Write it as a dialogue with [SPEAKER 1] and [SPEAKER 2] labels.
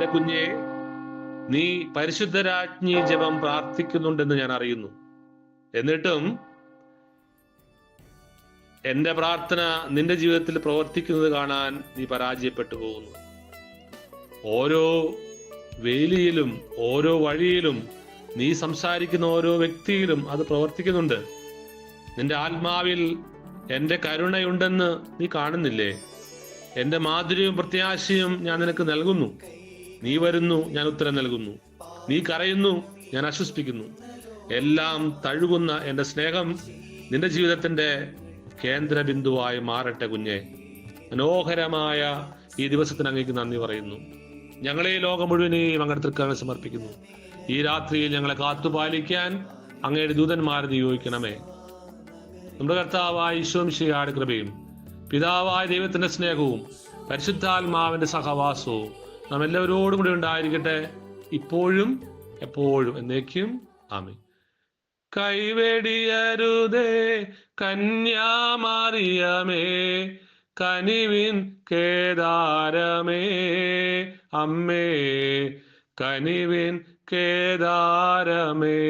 [SPEAKER 1] എന്റെ കുഞ്ഞെ, നീ പരിശുദ്ധരാജ്ഞി ജപം പ്രാർത്ഥിക്കുന്നുണ്ടെന്ന് ഞാൻ അറിയുന്നു. എന്നിട്ടും എന്റെ പ്രാർത്ഥന നിന്റെ ജീവിതത്തിൽ പ്രവർത്തിക്കുന്നത് കാണാൻ നീ പരാജയപ്പെട്ടു പോകുന്നു. ഓരോ വേലിയിലും ഓരോ വഴിയിലും നീ സംസാരിക്കുന്ന ഓരോ വ്യക്തിയിലും അത് പ്രവർത്തിക്കുന്നുണ്ട്. നിന്റെ ആത്മാവിൽ എന്റെ കരുണയുണ്ടെന്ന് നീ കാണുന്നില്ലേ? എന്റെ മാധുര്യവും പ്രത്യാശയും ഞാൻ നിനക്ക് നൽകുന്നു. നീ വരുന്നു, ഞാൻ ഉത്തരം നൽകുന്നു. നീ കരയുന്നു, ഞാൻ ആശ്വസിപ്പിക്കുന്നു. എല്ലാം തഴുകുന്ന എന്റെ സ്നേഹം നിന്റെ ജീവിതത്തിന്റെ കേന്ദ്ര ബിന്ദുവായി മാറട്ടെ കുഞ്ഞെ. മനോഹരമായ ഈ ദിവസത്തിന് അങ്ങേക്ക് നന്ദി പറയുന്നു. ഞങ്ങളെ ലോകം മുഴുവനെയും അങ്ങയുടെ തൃക്കരങ്ങളിൽ സമർപ്പിക്കുന്നു. ഈ രാത്രിയിൽ ഞങ്ങളെ കാത്തുപാലിക്കാൻ അങ്ങയുടെ ദൂതന്മാരെ നിയോഗിക്കണമേ. നമ്മുടെ കർത്താവായ ഈശോ മിശിഹായുടെ കൃപയും പിതാവായ ദൈവത്തിന്റെ സ്നേഹവും പരിശുദ്ധാത്മാവിന്റെ സഹവാസവും നാം എല്ലാവരോടും കൂടി ഉണ്ടായിരിക്കട്ടെ, ഇപ്പോഴും എപ്പോഴും എന്നേക്കും. ആമേൻ. കൈവെടിയരുതേ കന്യാമറിയമേ, കനിവിൻ കേദാരമേ, അമ്മേ കനിവിൻ കേദാരമേ.